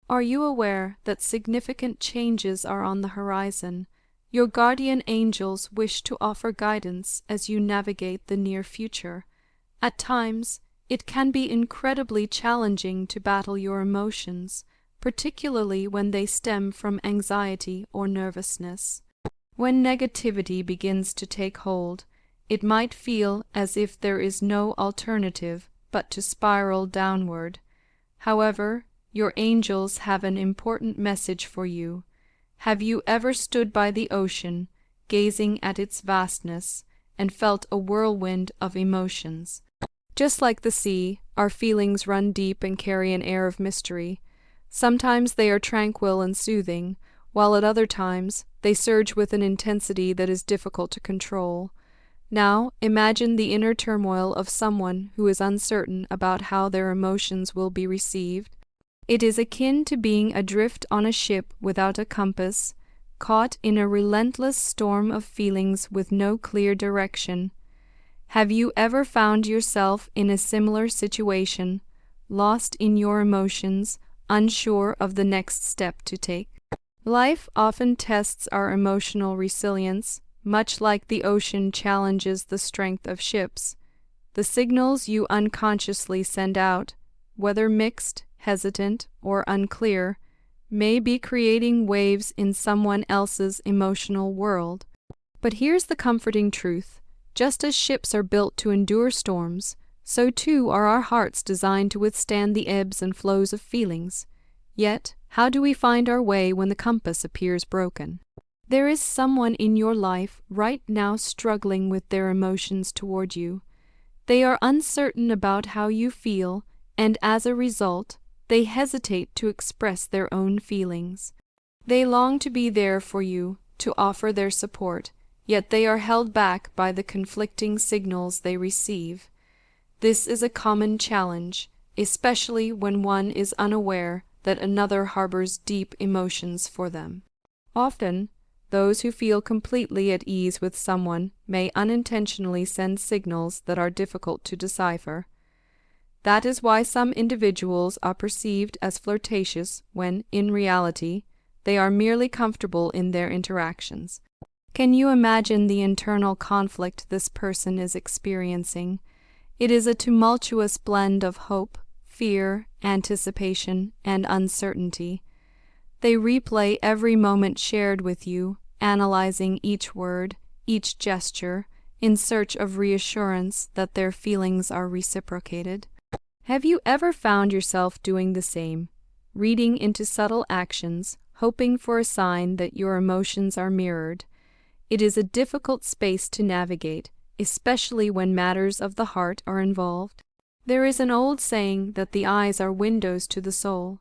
Are you aware that significant changes are on the horizon? Your guardian angels wish to offer guidance as you navigate the near future. At times, it can be incredibly challenging to battle your emotions, particularly when they stem from anxiety or nervousness. When negativity begins to take hold, it might feel as if there is no alternative but to spiral downward. However, your angels have an important message for you. Have you ever stood by the ocean, gazing at its vastness, and felt a whirlwind of emotions? Just like the sea, our feelings run deep and carry an air of mystery. Sometimes they are tranquil and soothing, while at other times they surge with an intensity that is difficult to control. Now, imagine the inner turmoil of someone who is uncertain about how their emotions will be received. It is akin to being adrift on a ship without a compass, caught in a relentless storm of feelings with no clear direction. Have you ever found yourself in a similar situation, lost in your emotions, unsure of the next step to take? Life often tests our emotional resilience, much like the ocean challenges the strength of ships. The signals you unconsciously send out, whether mixed, hesitant, or unclear, may be creating waves in someone else's emotional world. But here's the comforting truth. Just as ships are built to endure storms, so too are our hearts designed to withstand the ebbs and flows of feelings. Yet, how do we find our way when the compass appears broken? There is someone in your life right now struggling with their emotions toward you. They are uncertain about how you feel, and as a result, they hesitate to express their own feelings. They long to be there for you, to offer their support, yet they are held back by the conflicting signals they receive. This is a common challenge, especially when one is unaware that another harbors deep emotions for them. Often, those who feel completely at ease with someone may unintentionally send signals that are difficult to decipher. That is why some individuals are perceived as flirtatious when, in reality, they are merely comfortable in their interactions. Can you imagine the internal conflict this person is experiencing? It is a tumultuous blend of hope, fear, anticipation, and uncertainty. They replay every moment shared with you, analyzing each word, each gesture, in search of reassurance that their feelings are reciprocated. Have you ever found yourself doing the same, reading into subtle actions, hoping for a sign that your emotions are mirrored? It is a difficult space to navigate, especially when matters of the heart are involved. There is an old saying that the eyes are windows to the soul.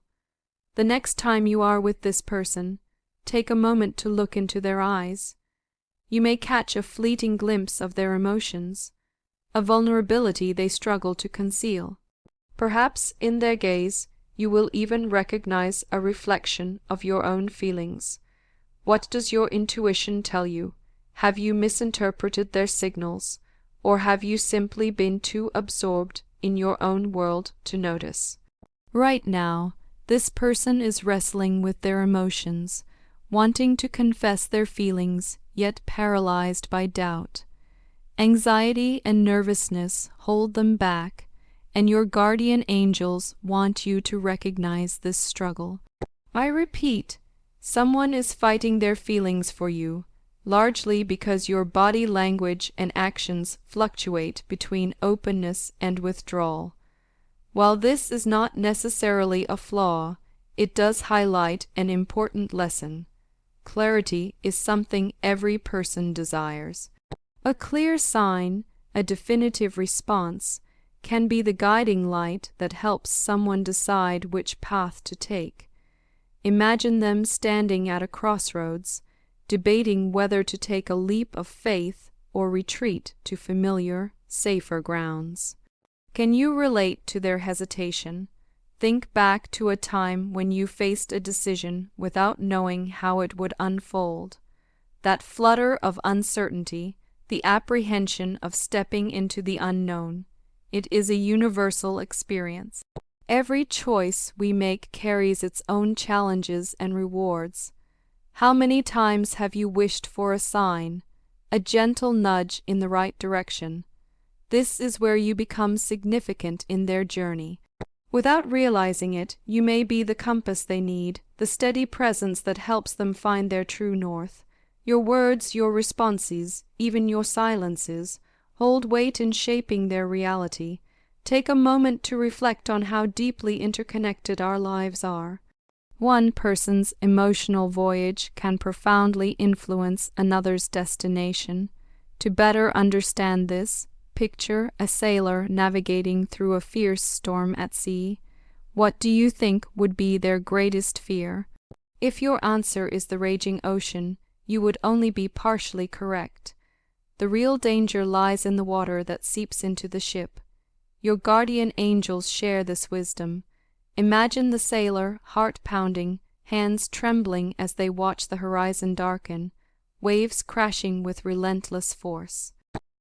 The next time you are with this person, take a moment to look into their eyes. You may catch a fleeting glimpse of their emotions, a vulnerability they struggle to conceal. Perhaps in their gaze you will even recognize a reflection of your own feelings. What does your intuition tell you? Have you misinterpreted their signals, or have you simply been too absorbed in your own world to notice? Right now, this person is wrestling with their emotions, wanting to confess their feelings, yet paralyzed by doubt. Anxiety and nervousness hold them back, and your guardian angels want you to recognize this struggle. I repeat, someone is fighting their feelings for you, largely because your body language and actions fluctuate between openness and withdrawal. While this is not necessarily a flaw, it does highlight an important lesson. Clarity is something every person desires. A clear sign, a definitive response, can be the guiding light that helps someone decide which path to take. Imagine them standing at a crossroads, debating whether to take a leap of faith or retreat to familiar, safer grounds. Can you relate to their hesitation? Think back to a time when you faced a decision without knowing how it would unfold. That flutter of uncertainty, the apprehension of stepping into the unknown, it is a universal experience. Every choice we make carries its own challenges and rewards. How many times have you wished for a sign, a gentle nudge in the right direction? This is where you become significant in their journey. Without realizing it, you may be the compass they need, the steady presence that helps them find their true north. Your words, your responses, even your silences, hold weight in shaping their reality. Take a moment to reflect on how deeply interconnected our lives are. One person's emotional voyage can profoundly influence another's destination. To better understand this, picture a sailor navigating through a fierce storm at sea. What do you think would be their greatest fear? If your answer is the raging ocean, you would only be partially correct. The real danger lies in the water that seeps into the ship. Your guardian angels share this wisdom. Imagine the sailor, heart pounding, hands trembling as they watch the horizon darken, waves crashing with relentless force.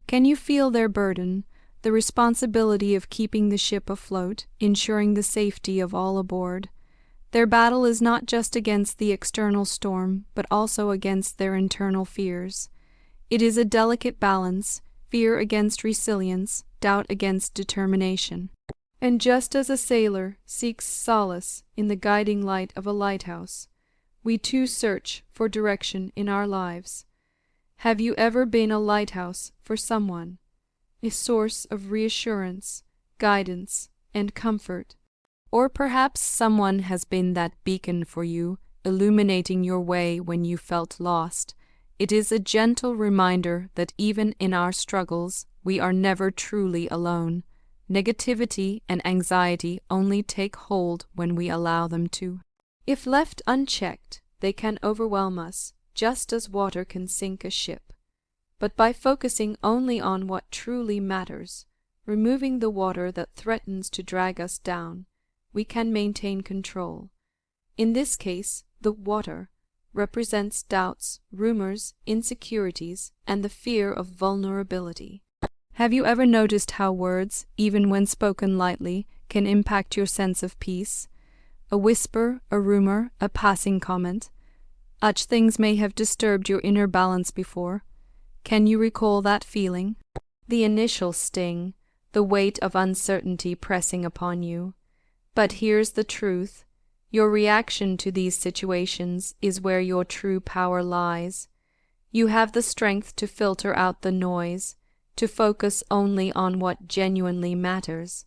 Can you feel their burden, the responsibility of keeping the ship afloat, ensuring the safety of all aboard? Their battle is not just against the external storm, but also against their internal fears. It is a delicate balance, fear against resilience, doubt against determination. And just as a sailor seeks solace in the guiding light of a lighthouse, we too search for direction in our lives. Have you ever been a lighthouse for someone, a source of reassurance, guidance, and comfort? Or perhaps someone has been that beacon for you, illuminating your way when you felt lost. It is a gentle reminder that even in our struggles, we are never truly alone. Negativity and anxiety only take hold when we allow them to. If left unchecked, they can overwhelm us, just as water can sink a ship. But by focusing only on what truly matters, removing the water that threatens to drag us down, we can maintain control. In this case, the water represents doubts, rumors, insecurities, and the fear of vulnerability. Have you ever noticed how words, even when spoken lightly, can impact your sense of peace? A whisper, a rumor, a passing comment. Such things may have disturbed your inner balance before. Can you recall that feeling? The initial sting, the weight of uncertainty pressing upon you. But here's the truth. Your reaction to these situations is where your true power lies. You have the strength to filter out the noise, to focus only on what genuinely matters.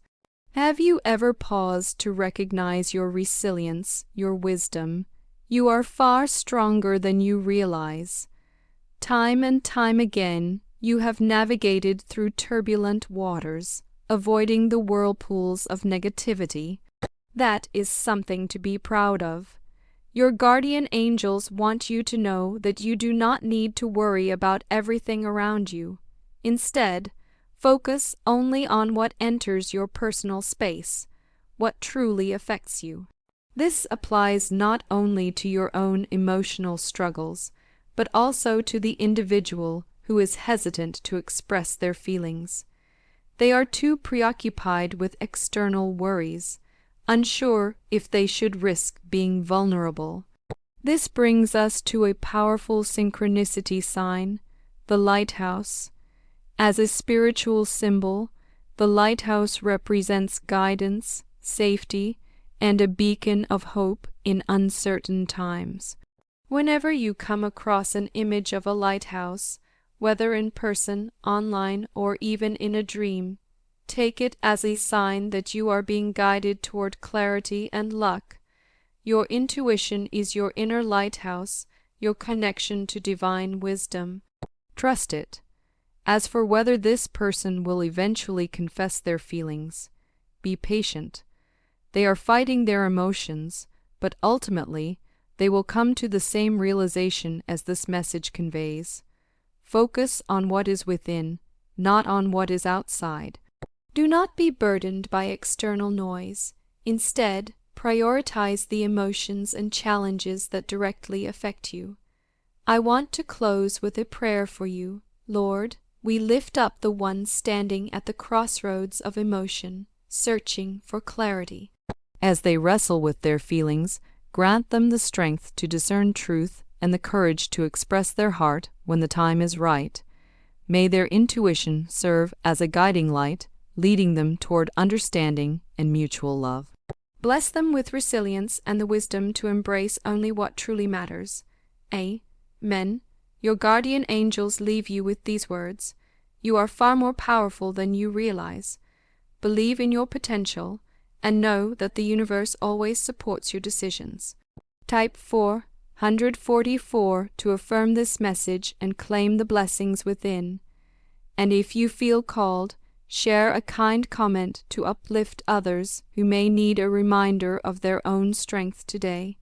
Have you ever paused to recognize your resilience, your wisdom? You are far stronger than you realize. Time and time again, you have navigated through turbulent waters, avoiding the whirlpools of negativity. That is something to be proud of. Your guardian angels want you to know that you do not need to worry about everything around you. Instead, focus only on what enters your personal space, what truly affects you. This applies not only to your own emotional struggles, but also to the individual who is hesitant to express their feelings. They are too preoccupied with external worries, unsure if they should risk being vulnerable. This brings us to a powerful synchronicity sign, the lighthouse. As a spiritual symbol, the lighthouse represents guidance, safety, and a beacon of hope in uncertain times. Whenever you come across an image of a lighthouse, whether in person, online, or even in a dream, take it as a sign that you are being guided toward clarity and luck. Your intuition is your inner lighthouse, your connection to divine wisdom. Trust it. As for whether this person will eventually confess their feelings, be patient. They are fighting their emotions, but ultimately, they will come to the same realization as this message conveys. Focus on what is within, not on what is outside. Do not be burdened by external noise. Instead, prioritize the emotions and challenges that directly affect you. I want to close with a prayer for you. Lord, we lift up the one standing at the crossroads of emotion, searching for clarity. As they wrestle with their feelings, grant them the strength to discern truth and the courage to express their heart when the time is right. May their intuition serve as a guiding light, leading them toward understanding and mutual love. Bless them with resilience and the wisdom to embrace only what truly matters. Amen. Your guardian angels leave you with these words. You are far more powerful than you realize. Believe in your potential and know that the universe always supports your decisions. Type 444 to affirm this message and claim the blessings within. And if you feel called, share a kind comment to uplift others who may need a reminder of their own strength today.